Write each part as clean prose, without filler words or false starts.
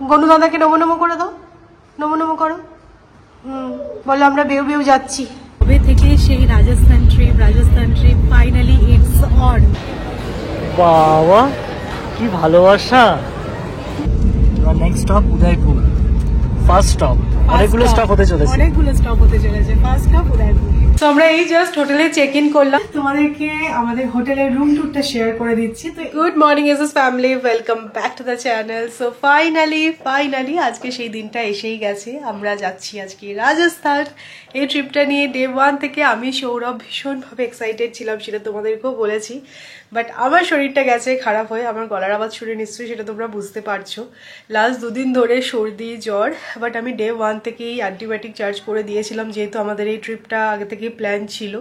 গনু দাদাকে নমো নমো করে দাও, নমো নমো করো। বলো আমরা বেউ বেউ যাচ্ছি। কবে থেকে সেই Rajasthan trip finally it's on. বাবা কি ভালোবাসা। Next stop Udaipur, first stop. অনেকগুলো স্টপ হতে চলেছে, ফার্স্ট স্টপ উদয়পুর। তো আমরা এই জাস্ট হোটেলে চেক ইন করলাম, তোমাদেরকে আমাদের হোটেলের রুম ট্যুরটা শেয়ার করে দিচ্ছি। তো good morning S family, welcome back to the channel. So finally আজকে সেই দিনটা এসেই গেছে। আমরা যাচ্ছি আজকে রাজস্থান। এই ট্রিপটা নিয়ে ডে 1 থেকে আমি সৌরভ ভীষণভাবে এক্সাইটেড ছিলাম, সেটা তোমাদেরকেও বলেছি। বাট আমার শরীরটা গেছে খারাপ হয়ে, আমার গলার আওয়াজ শুনে নিশ্চয়ই সেটা তোমরা বুঝতে পারছো। লাস্ট 2 দিন ধরে সর্দি জ্বর, বাট আমি ডে 1 থেকেই অ্যান্টিবায়োটিক চার্জ করে দিয়েছিলাম, যেহেতু আমাদের এই ট্রিপটা আগে থেকেই প্ল্যান ছিল।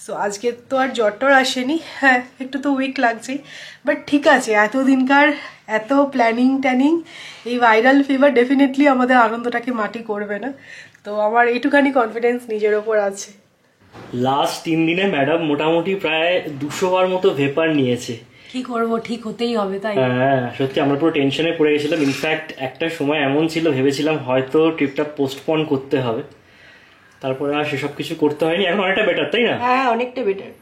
সো আজকে তো আর জ্বরটর আসেনি, হ্যাঁ একটু তো উইক লাগছেই, বাট ঠিক আছে। এতদিনকার এত প্ল্যানিং এই ভাইরাল ফিভার ডেফিনেটলি আমাদের আনন্দটাকে মাটি করবে না। তো আমার এইটুখানি কনফিডেন্স নিজের ওপর আছে। লাস্ট 3 দিনে ম্যাডাম মোটামুটি প্রায় 200 বার মতো ভেপার নিয়েছে। কি করব, ঠিক হতেই হবে তাই। হ্যাঁ সত্যি আমরা পুরো টেনশনে পড়ে গেছিলাম। ইনফ্যাক্ট একটা সময় এমন ছিল, ভেবেছিলাম হয়তো ট্রিপটা পোস্টপন করতে হবে, তারপরে আর সেসব কিছু করতে হয়নি। এখন অনেকটা বেটার, তাই না? হ্যাঁ অনেকটা বেটার।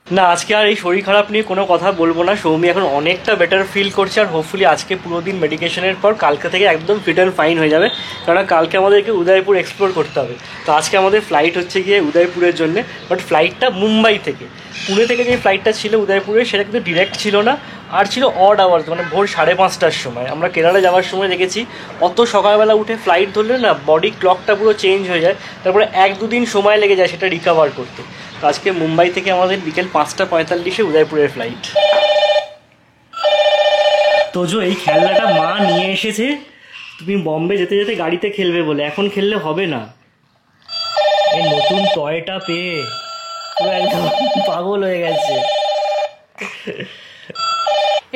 না আজকে আর এই শরীর খারাপ নিয়ে কোনো কথা বলবো না। সৌমি এখন অনেকটা বেটার ফিল করছে, আর হোপফুলি আজকে পুরো দিন মেডিকেশনের পর কালকে থেকে একদম ফিট অ্যান্ড ফাইন হয়ে যাবে। কারণ কালকে আমাদেরকে উদয়পুর এক্সপ্লোর করতে হবে। তো আজকে আমাদের ফ্লাইট হচ্ছে গিয়ে উদয়পুরের জন্য, বাট ফ্লাইটটা মুম্বাই থেকে। পুনে থেকে যে ফ্লাইটটা ছিল উদয়পুরে সেটা কিন্তু ডিরেক্ট ছিল না, আর ছিল অড আওয়ার্স, মানে ভোর 5:30টার সময়। আমরা কেরালা যাওয়ার সময় দেখেছি অত সকালবেলা উঠে ফ্লাইট ধরলে না বডি ক্লকটা পুরো চেঞ্জ হয়ে যায়, তারপরে 1-2 দিন সময় লেগে যায় সেটা রিকভার করতে। তো আজকে মুম্বাই থেকে আমাদের বিকেল 5:45-এ উদয়পুরের ফ্লাইট। তোজো এই খেলনাটা মা নিয়ে এসেছে, তুমি বম্বে যেতে যেতে গাড়িতে খেলবে বলে, এখন খেললে হবে না। এই নতুন টয়টা পেয়ে পুরো একদম পাগল হয়ে গেছে।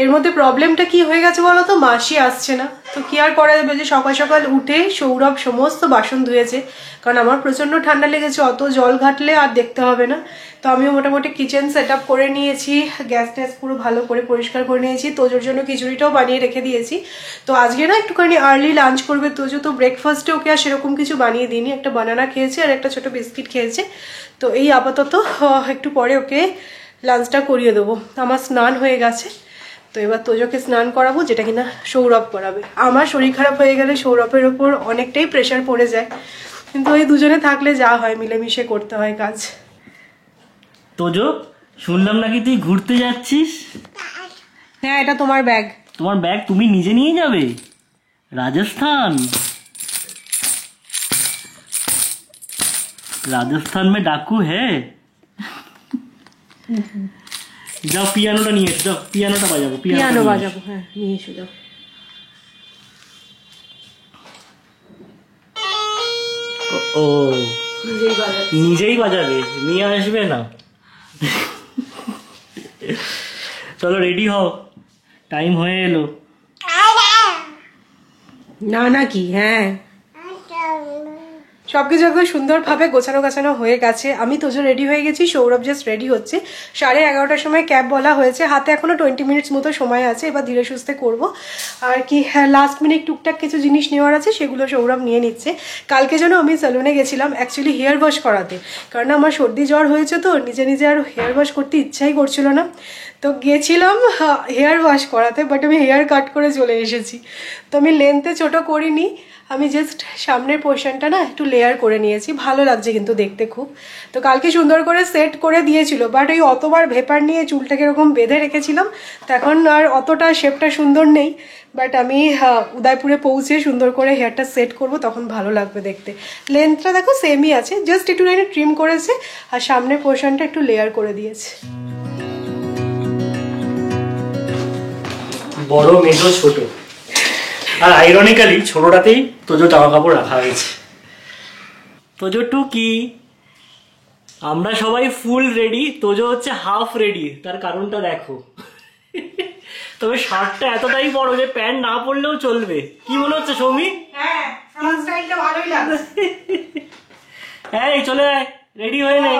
এর মধ্যে প্রবলেমটা কি হয়ে গেছে বলো তো, মাসি আসছে না। তো কি আর করা যাবে, যে সকাল সকাল উঠে সৌরভ সমস্ত বাসন ধুয়েছে, কারণ আমার প্রচন্ড ঠান্ডা লেগেছে, অত জল ঘাটলে আর দেখতে হবে না। তো আমিও মোটামুটি কিচেন সেট আপ করে নিয়েছি, গ্যাস ট্যাস পুরো ভালো করে পরিষ্কার করে নিয়েছি। তোজোর জন্য খিচুড়িটাও বানিয়ে রেখে দিয়েছি। তো আজকে না একটুখানি আর্লি লাঞ্চ করবে তোজো, তো ব্রেকফাস্টে ওকে আর সেরকম কিছু বানিয়ে দিইনি। একটা বানানা খেয়েছে আর একটা ছোট বিস্কিট খেয়েছে। তো এই আপাতত একটু পরে ওকে লাঞ্চটা করিয়ে দেবো। আমার স্নান হয়ে গেছে, তো এবার তোজোকে স্নান করাবো, যেটা কিনা সৌরভ করাবে। আমার শরীর খারাপ হয়ে গেলে সৌরভের ওপর অনেকটাই প্রেশার পড়ে যায়, কিন্তু ওই দুজনে থাকলে যা হয় মিলেমিশে করতে হয় কাজ। তোজো শুনলাম নাকি তুই ঘুরতে যাচ্ছিস? হ্যাঁ এটা তোমার ব্যাগ। তোমার ব্যাগ তুমি নিজে নিয়ে যাবে রাজস্থান? রাজস্থান মে ডাকু হ্যাঁ। যাও পিয়ানোটা নিয়ে এসো, যাও পিয়ানোটা বাজাবো। পিয়ানো বাজাবো, হ্যাঁ নিয়ে এসো যাও। ও নিজেই বাজাবে, নিয়ে আসবে না? চলো রেডি হও, টাইম হয়ে এলো। না কি, হ্যাঁ সবকিছু একদম সুন্দরভাবে গোছানো হয়ে গেছে। আমি তোজো রেডি হয়ে গেছি, সৌরভ জাস্ট রেডি হচ্ছে। 11:30টার সময় ক্যাব বলা হয়েছে, হাতে এখনো 20 মিনিটস মতো সময় আছে। এবার ধীরে সুস্থে করবো আর কি। হ্যাঁ লাস্ট মিনিট টুকটাক কিছু জিনিস নেওয়ার আছে, সেগুলো সৌরভ নিয়ে নিচ্ছে। কালকে যেন আমি সেলুনে গেছিলাম অ্যাকচুয়ালি হেয়ার ওয়াশ করাতে, কারণ আমার সর্দি জ্বর হয়েছে, তো নিজে আর হেয়ার ওয়াশ করতে ইচ্ছাই করছিল না। তো গেছিলাম হেয়ার ওয়াশ করাতে, বাট আমি হেয়ার কাট করে চলে এসেছি। তো আমি লেন্থে ছোটো করিনি, আমি জাস্ট সামনের পোর্শনটা না একটু লেয়ার করে নিয়েছি। ভালো লাগছে কিন্তু দেখতে খুব। তো কালকে সুন্দর করে সেট করে দিয়েছিল, বাট ওই অতবার ভেপার নিয়ে চুলটাকে এরকম বেঁধে রেখেছিলাম, তখন আর অতটা শেপটা সুন্দর নেই। বাট আমি উদয়পুরে পৌঁছে সুন্দর করে হেয়ারটা সেট করব, তখন ভালো লাগবে দেখতে। লেন্থটা দেখো সেমই আছে, জাস্ট একটু ট্রিম করেছে আর সামনের পোর্শনটা একটু লেয়ার করে দিয়েছে। বড় মেজো ছোট, আর আইরনিক্যালি ছোটটাতেই তোজো জামা কাপড় রাখা হয়েছে। তোজো টুকি, আমরা সবাই ফুল রেডি, তোজো হচ্ছে হাফ রেডি। তার কারণটা দেখো, তবে শার্টটা এতটাই বড় যে প্যান্ট না পরলেও চলবে। কি মনে হচ্ছে সৌমি? হ্যাঁ ফ্রন্ট স্টাইলটা ভালোই লাগছে। এই চলে আয়, রেডি হয়ে নে।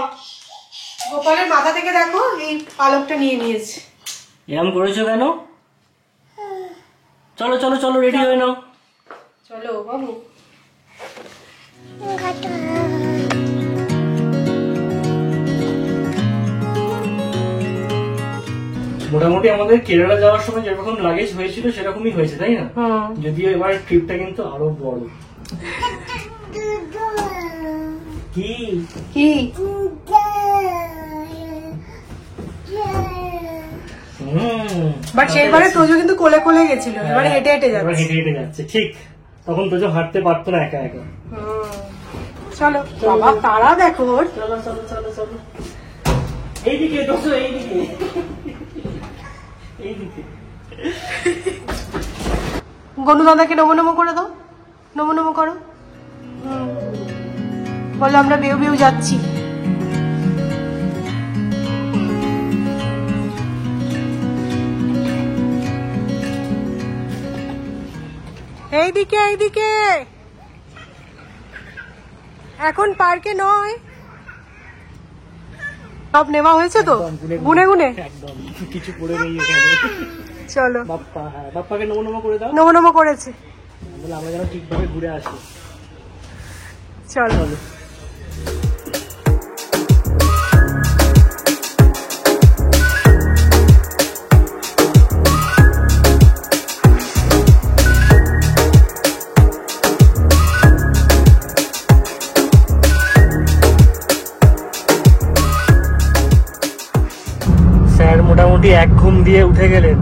গোপালের মাথা থেকে দেখো এই পালকটা নিয়ে নিয়েছে। এরকম করেছো কেন? চলো চলো চলো রেডি হয়ে নাও। চলো বাবু। মোটামুটি আমাদের কেরালা যাওয়ার সময় যেরকম লাগেজ হয়েছিল সেরকমই হয়েছে, তাই না? যদিও এবার ট্রিপটা কিন্তু আরো বড়। কি কি বাট সেইবারে তোজো কিন্তু কোলে কোলে গেছিল, এবারে হেঁটে হেঁটে যাচ্ছে। হেঁটে হেঁটে যাচ্ছে, ঠিক। তখন তোজো হাঁটতে পারতো না একা একা। চলো বাবা, তারা দেখো। চলো চলো চলো চলো, এইদিকে তোজো, এইদিকে এইদিকে। গনু দাদাকে নমো নমো করে দাও, নমো নমো করো। বলো আমরা বেউ বেউ যাচ্ছি। এইদিকে এইদিকে, এখন পার্কে নয়। সব নেওয়া হয়েছে তো গুনে গুনে, একদম কিছু পড়ে নেই এখানে। চলো বাপ্পা, হ্যাঁ বাপ্পাকে নমো নমো করে দাও। নমো নমো করেছে, বলে আমরা যেন ঠিকভাবে ঘুরে আসি। চলো। স্যার মোটামুটি এক ঘুম দিয়ে উঠে গেলেন।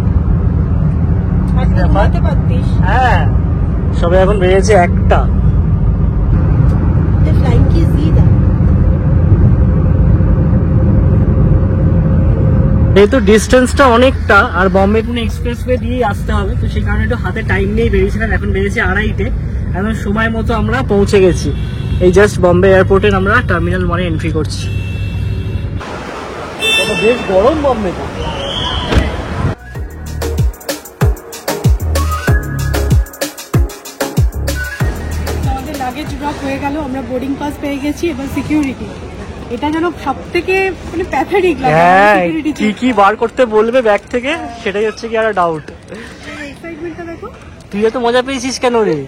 হ্যাঁ, সবে এখন বেজেছে 1টা। যেহেতু ডিস্টেন্সটা অনেকটা আর বম্বে পুনে এক্সপ্রেসওয়ে দিয়েই আসতে হবে, তো সেই কারণে একটু হাতে টাইম নিয়ে বেরিয়েছিলাম। এখন বেরিয়েছে 2:30, এখন সময় মতো আমরা পৌঁছে গেছি। এই জাস্ট বম্বে এয়ারপোর্টে আমরা টার্মিনাল 1-এ এন্ট্রি করছি। বেশ গরম বম্বেতে। আমাদের লাগেজ ড্রপ হয়ে গেল, আমরা বোর্ডিং পাস পেয়ে গেছি। এবার সিকিউরিটি, এটা যেন সব থেকে মানে প্যাথেটিক লাগে। হ্যাঁ, কি কি বার করতে বলবে ব্যাগ থেকে সেটাই হচ্ছে কি আর ডাউট। এক্সাইটমেন্টটা দেখো। তুই এত মজা পেয়েছিস কেন রে?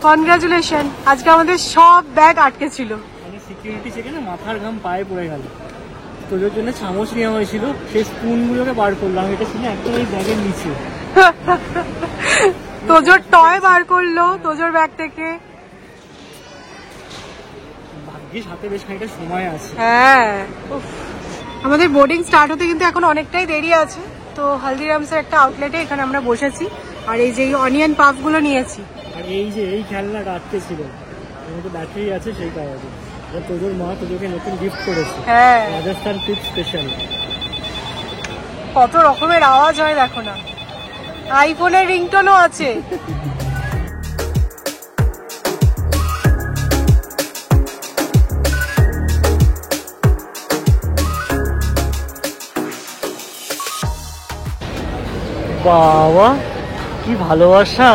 কনগ্রাচুলেশন, আজকে আমাদের সব ব্যাগ আটকে ছিল। মানে সিকিউরিটি চেকে না মাথার ঘাম পায়ে পড়ে গেল। তোদের জন্য চামচ নেওয়া হয়েছিল, সেই স্পুনগুলোকে বার করলাম। এটা ছিল একদম এই ব্যাগের নিচে। তোজোর টয় বার করলো তোজোর ব্যাগ থেকে। ভাগ্যিস হাতে বেশ খানিকটা সময় আছে। হ্যাঁ, আমাদের বোর্ডিং স্টার্ট হতে কিন্তু এখন অনেকটাই দেরি আছে। তো হালদিরামসের একটা আউটলেটে এখানে আমরা বসেছি, আর এই যে অনিয়ন পাফ গুলো নিয়েছি। আর এই যে এই খেলনাটা আটকে ছিল, এর মধ্যে ব্যাটারি আছে, সেই কারণে। তোদের মা তোদেরকে নতুন গিফট করেছে, হ্যাঁ, রাজস্থান ট্রিপ স্পেশাল। কত রকমের আওয়াজ হয় দেখো না, আইফোনের রিংটোনও আছে। বাবা কি ভালোবাসা!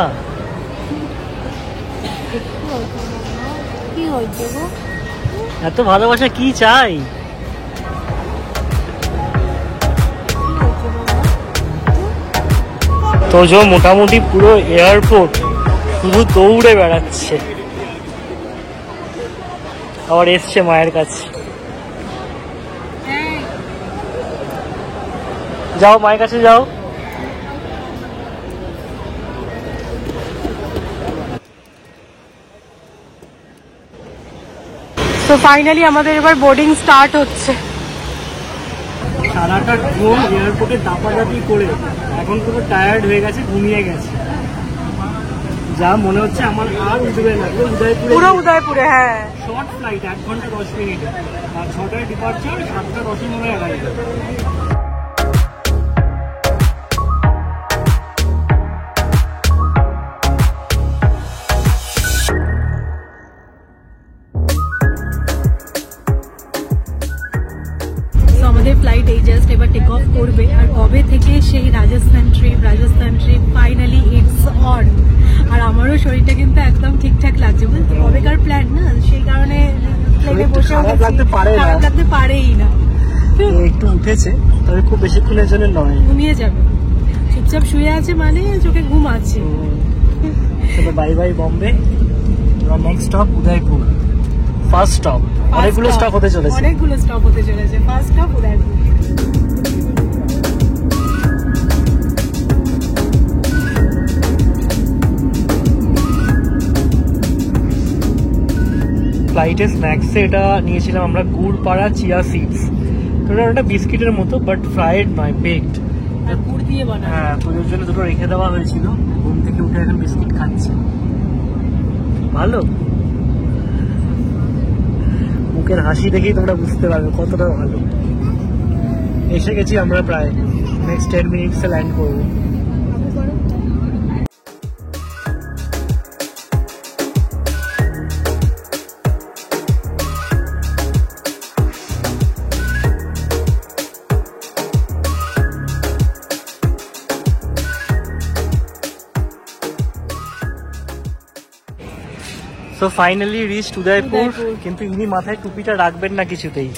কি হয়েছে গো? এত ভালোবাসা কি চাই? তোজো মোটামুটি পুরো এয়ারপোর্ট শুধু দৌড়ে বেড়াচ্ছে, আবার এসছে মায়ের কাছে। যাও মায়ের কাছে যাও। তো ফাইনালি আমাদের এবার বোর্ডিং স্টার্ট হচ্ছে। সারাটা ঘুম এয়ারপোর্টে দাপাদাপি করে এখন পুরো টায়ার্ড হয়ে গেছে, ঘুমিয়ে গেছে। যা মনে হচ্ছে আমার আর উঠবে না, উদয়পুরে, পুরো উদয়পুরে। হ্যাঁ, শর্ট ফ্লাইট 1 ঘন্টা 10 মিনিটে, আর 6টায় ডিপার্চার, 7টা 10 মনে হয় গাড়িতে। আমাদের ফ্লাইট এই জাস্ট এবার টেক অফ করবে, আর কবে থেকে সেই Rajasthan trip finally it's on. আর আমারও শরীরটা কিন্তু একদম ঠিকঠাক লাগছে। খারাপ লাগতে পারে না, খারাপ লাগতে পারেই না। একটু উঠেছে, তবে খুব বেশিক্ষণের জন্য নয়, ঘুমিয়ে যাবে। চুপচাপ শুয়ে আছে মানে চোখে ঘুম আছে। চলো bye bye Bombay. Next stop Udaipur, first stop. অনেকগুলো স্টপ হতে চলেছে, অনেকগুলো স্টপ হতে চলেছে। First stop Udaipur. ফ্লাইটে স্ন্যাক্সে এটা নিয়েছিলাম আমরা, গুড় পাড়া চিয়া সিডস। তো এটা একটা বিস্কিটের মতো, বাট ফ্রাইড নয়, বেকড। গুড় দিয়ে বানানো। হ্যাঁ, তোদের জন্য দুটো রেখে দেওয়া হয়েছিল। ঘুম থেকে উঠে এখন বিস্কিট খাচ্ছে। ভালো, মুখের হাসি দেখেই তোমরা বুঝতে পারবে কতটা ভালো। এসে গেছি আমরা, প্রায় নেক্সট 10 মিনিটসে ল্যান্ড করবো। সো ফাইনালি রিচড উদয়পুর, কিন্তু ইনি মাথায় টুপিটা রাখবেন না কিছুতেই।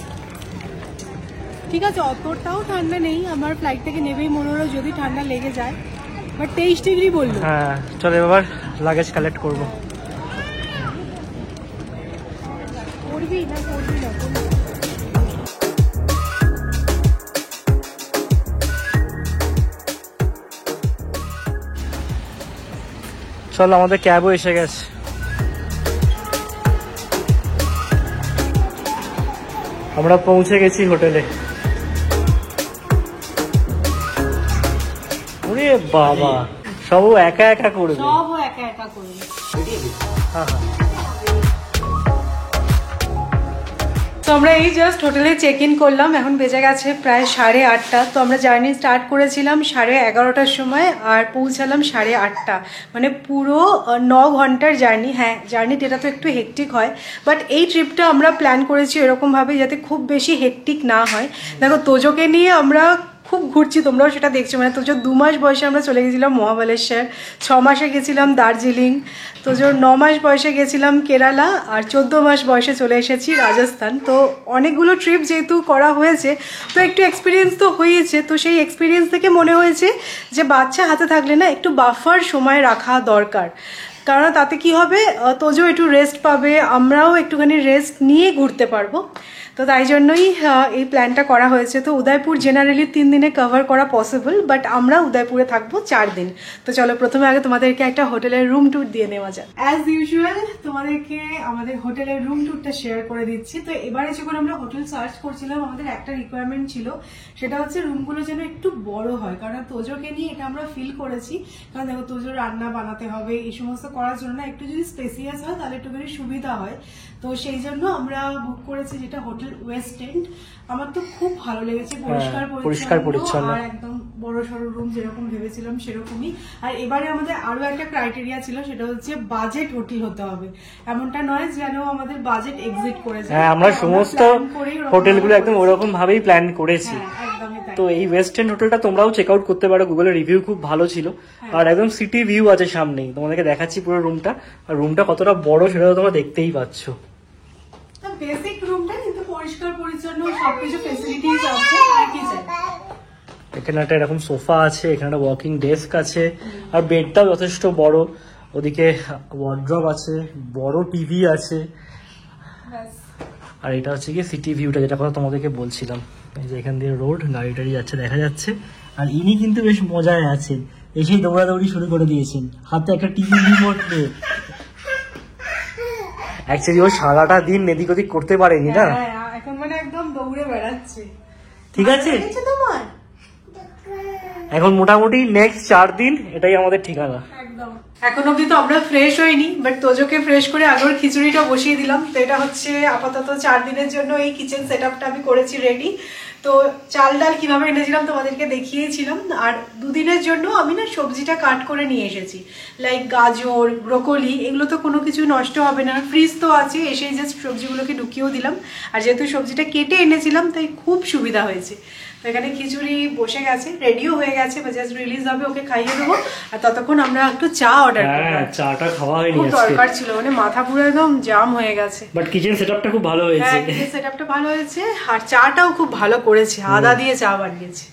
ঠিক আছে, অতটাও ঠান্ডা নেই। আমার ফ্লাইট থেকে নেবেই মনে হলো যদি ঠান্ডা লেগে যায়, বাট 23 ডিগ্রি বললো। হ্যাঁ, চলো এবার লাগেজ কালেক্ট করবো। করবি না করবি না? চলো, আমাদের ক্যাবও এসে গেছে। আমরা পৌঁছে গেছি হোটেলে। ওরে বাবা, সব একা একা করবে। সব একা একা করবে। হ্যাঁ হ্যাঁ। তো আমরা এই জাস্ট হোটেলে চেক ইন করলাম। এখন বেজে গেছে প্রায় 8:30। তো আমরা জার্নি স্টার্ট করেছিলাম 11:30টার সময় আর পৌঁছালাম 8:30। মানে পুরো 9 ঘন্টার জার্নি। হ্যাঁ, জার্নিটা এটা তো একটু হেকটিক হয়, বাট এই ট্রিপটা আমরা প্ল্যান করেছি এরকমভাবে যাতে খুব বেশি হেকটিক না হয়। দেখো, তোজোকে নিয়ে আমরা খুব ঘুরছি, তোমরাও সেটা দেখছো। মানে তোজোর 2 মাস বয়সে আমরা চলে গেছিলাম মহাবালেশ্বর, 6 মাসে গেছিলাম দার্জিলিং, তোজোর 9 মাস বয়সে গেছিলাম কেরালা, আর 14 মাস বয়সে চলে এসেছি রাজস্থান। তো অনেকগুলো ট্রিপ যেহেতু করা হয়েছে, তো একটু এক্সপিরিয়েন্স তো হয়েছে। তো সেই এক্সপিরিয়েন্স থেকে মনে হয়েছে যে বাচ্চা হাতে থাকলে না একটু বাফার সময় রাখা দরকার, কারণ তাতে কি হবে, তোজো একটু রেস্ট পাবে, আমরাও একটুখানি রেস্ট নিয়ে ঘুরতে পারবো। তো তাই জন্যই এই প্ল্যানটা করা হয়েছে। তো উদয়পুর জেনারেলি 3 দিনে কভার করা পসিবল, বাট আমরা উদয়পুরে থাকবো 4 দিন। তো চলো, প্রথমে আগে তোমাদেরকে একটা হোটেলের রুম ট্যুর দিয়ে নেওয়া যায়। অ্যাজ ইউজুয়াল তোমাদেরকে আমাদের হোটেলের রুম ট্যুরটা শেয়ার করে দিচ্ছি। তো এবারে যখন আমরা হোটেল সার্চ করছিলাম, আমাদের একটা রিকোয়ারমেন্ট ছিল, সেটা হচ্ছে রুমগুলো যেন একটু বড় হয়। কারণ তোজোকে নিয়ে এটা আমরা ফিল করেছি, কারণ দেখো তোজোর রান্না বানাতে হবে, এই সমস্ত করার জন্য না একটু যদি স্পেসিয়াস হয় তাহলে একটুখানি সুবিধা হয়। তো সেই জন্য আমরা বুক করেছি যেটা হোটেল ওয়েস্ট এন্ড। আমার তো খুব ভালো লেগেছে, পরিষ্কার পরিচ্ছন্ন আর একদম বড় সড়ো রুম, যেরকম ভেবেছিলাম সেরকমই। আর এবারে আমাদের আরো একটা ক্রাইটেরিয়া ছিল, সেটা হচ্ছে বাজেট হোটেল হতে হবে। এমনটা নয় যেন আমাদের বাজেট এক্সিট করে যায়। হ্যাঁ, আমরা সমস্ত হোটেলগুলো একদম ওরকম ভাবেই প্ল্যান করেছি। তো এই ওয়েস্ট এন্ড হোটেলটা তোমরাও চেক আউট করতে পারো, গুগলের রিভিউ খুব ভালো ছিল। আর একদম সিটি ভিউ আছে সামনেই। তোমাদেরকে দেখাচ্ছি পুরো রুমটা, আর রুমটা কতটা বড় সেটা তোমরা দেখতেই পাচ্ছ। বেসিক রুমটা কিন্তু পরিষ্কার পরিচ্ছন্ন, সবকিছু ফ্যাসিলিটিস আছে। আর কি চাই, এখানে একটা এরকম সোফা আছে, এখানে একটা ওয়াকিং ডেস্ক আছে, আর বেডটাও যথেষ্ট বড়। ওদিকে ওয়ার্ড্রপ আছে, বড় টিভি আছে। আর এটা হচ্ছে কি সিটি ভিউটা, যেটা কথা তোমাদেরকে বলছিলাম। এই যে এখান দিয়ে রোড, গাড়ি টাড়ি যাচ্ছে দেখা যাচ্ছে। আর ইনি কিন্তু বেশ মজায় আছেন, এসেই দৌড়াদৌড়ি শুরু করে দিয়েছেন, হাতে একটা টিভি রিমোট নিয়ে। অ্যাকচুয়ালি ও সারাটা দিন এদিক ওদিক করতে পারেনি না, এখন মানে একদম দৌড়ে বেড়াচ্ছে। ঠিক আছে, এখন মোটামুটি নেক্সট 4 দিন এটাই আমাদের ঠিকানা। এখন অব্দি তো আমরা ফ্রেশ হইনি, বাট তোজোকে ফ্রেশ করে আগের খিচুড়িটা বসিয়ে দিলাম। তো এটা হচ্ছে আপাতত 4 দিনের জন্য এই কিচেন সেটআপটা আমি করেছি রেডি। তো চাল ডাল কিভাবে এনেছিলাম তোমাদেরকে দেখিয়েছিলাম। আর 2 দিনের জন্য আমি না সবজিটা কাট করে নিয়ে এসেছি, লাইক গাজর, ব্রোকলি, এগুলো তো কোনো কিছু নষ্ট হবে না। ফ্রিজ তো আছে, এসেই জাস্ট সবজিগুলোকে ঢুকিয়েও দিলাম। আর যেহেতু সবজিটা কেটে এনেছিলাম তাই খুব সুবিধা হয়েছে। তো এখানে খিচুড়ি বসে গেছে, রেডিও হয়ে গেছে, বা জাস্ট রিলিজ হবে, ওকে খাইয়ে দেবো। আর ততক্ষণ আমরা একটু চা অর্ডার করবো। হ্যাঁ, চাটা খাওয়া হয়নি, খুব দরকার ছিল, মানে মাথা পুরো একদম জাম হয়ে গেছে। বাট কিচেন সেটআপটা খুব ভালো হয়েছে। হ্যাঁ, কিচেন সেটআপটা ভালো হয়েছে, আর চাটাও খুব ভালো করেছে, আদা দিয়ে চা বানিয়েছে,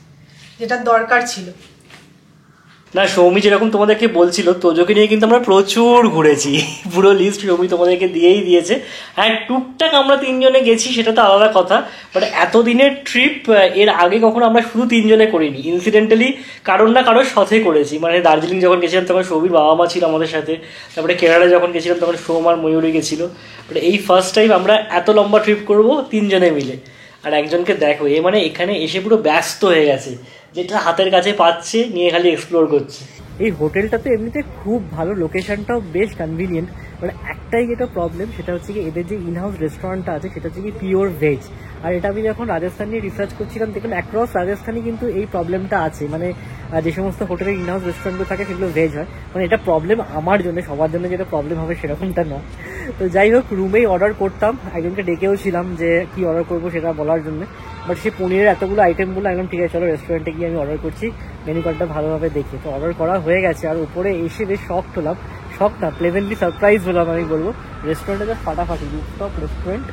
যেটা দরকার ছিল। না, সৌমি যেরকম তোমাদেরকে বলছিল, তোজোকে নিয়ে কিন্তু আমরা প্রচুর ঘুরেছি, পুরো লিস্ট সৌমি তোমাদেরকে দিয়েই দিয়েছে। হ্যাঁ, টুকটাক আমরা 3 জনে গেছি, সেটা তো আলাদা কথা, বাট এতদিনের ট্রিপ এর আগে কখনো আমরা শুধু 3 জনে করিনি, ইনসিডেন্টালি কারোর না কারোর সাথে করেছি। মানে দার্জিলিং যখন গেছিলাম তখন সৌমির বাবা মা ছিল আমাদের সাথে, তারপরে কেরালা যখন গেছিলাম তখন সৌম আর ময়ূরী গেছিল, বাট এই ফার্স্ট টাইম আমরা এত লম্বা ট্রিপ করবো 3 জনে মিলে। আর একজনকে দেখো, এ মানে এখানে এসে পুরো ব্যস্ত হয়ে গেছে, যেটা হাতের কাছে পাচ্ছে নিয়ে খালি এক্সপ্লোর করছে। এই হোটেলটা তো এমনিতে খুব ভালো, লোকেশনটাও বেশ কনভিনিয়েন্ট, মানে একটাই যেটা প্রবলেম সেটা হচ্ছে কি এদের যে ইনহাউস রেস্টুরেন্টটা আছে সেটা হচ্ছে কি পিওর ভেজ। আর এটা আমি যখন রাজস্থান নিয়ে রিসার্চ করছিলাম দেখলাম অ্যাক্রস রাজস্থানে কিন্তু এই প্রবলেমটা আছে, মানে যে সমস্ত হোটেলের ইনহাউস রেস্টুরেন্টগুলো থাকে সেগুলো ভেজ হয়। মানে এটা প্রবলেম আমার জন্য, সবার জন্য যেটা প্রবলেম হবে সেরকমটা না। তো যাই হোক, রুমেই অর্ডার করতাম, একজনকে ডেকেও ছিলাম যে কি অর্ডার করবো সেটা বলার জন্য, বাট সে পনিরের এতগুলো আইটেমগুলো একদম ঠিক আছে চলো রেস্টুরেন্টে গিয়ে আমি অর্ডার করছি, মেনু কার্ডটা ভালোভাবে দেখি। তো অর্ডার করা হয়ে গেছে, আর উপরে এসে বেশ শকড হলাম, শক না প্লেজেন্টলি সারপ্রাইজ হলাম আমি বলবো। রেস্টুরেন্টটা জাস্ট ফাটাফাটি, রুফটপ রেস্টুরেন্ট,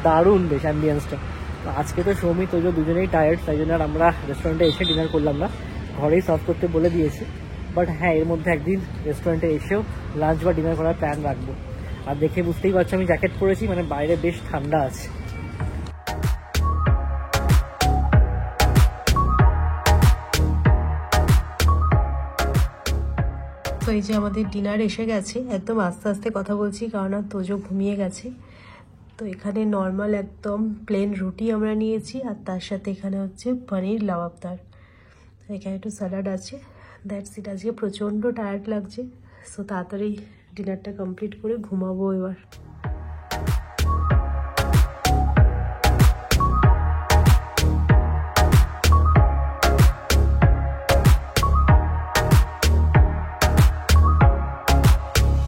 দারুণ বেশ অ্যাম্বিয়েন্সটা। তো আজকে তো সৌমি তোজো দুজনেই টায়ার্ড, তাই জন্য আর আমরা রেস্টুরেন্টে এসে ডিনার করলাম না, ঘরেই সার্ভ করতে বলে দিয়েছি। বাট হ্যাঁ, এর মধ্যে একদিন রেস্টুরেন্টে এসেও লাঞ্চ বা ডিনার করার প্ল্যান রাখবো। আর দেখে বুঝতেই পারছো আমি জ্যাকেট পরেছি, মানে বাইরে বেশ ঠান্ডা আছে। তো এই যে আমাদের ডিনার এসে গেছে, একদম আস্তে আস্তে কথা বলছি কারণ আর তোজো ঘুমিয়ে গেছে। তো এখানে নর্মাল একদম প্লেন রুটি আমরা নিয়েছি, আর তার সাথে এখানে হচ্ছে পনির লাওয়াবদার, এখানে একটু স্যালাড আছে, দ্যাটস ইট। আজকে প্রচণ্ড টায়ার্ড লাগছে, সো তাড়াতাড়ি ডিনারটা কমপ্লিট করে ঘুমাবো এবার।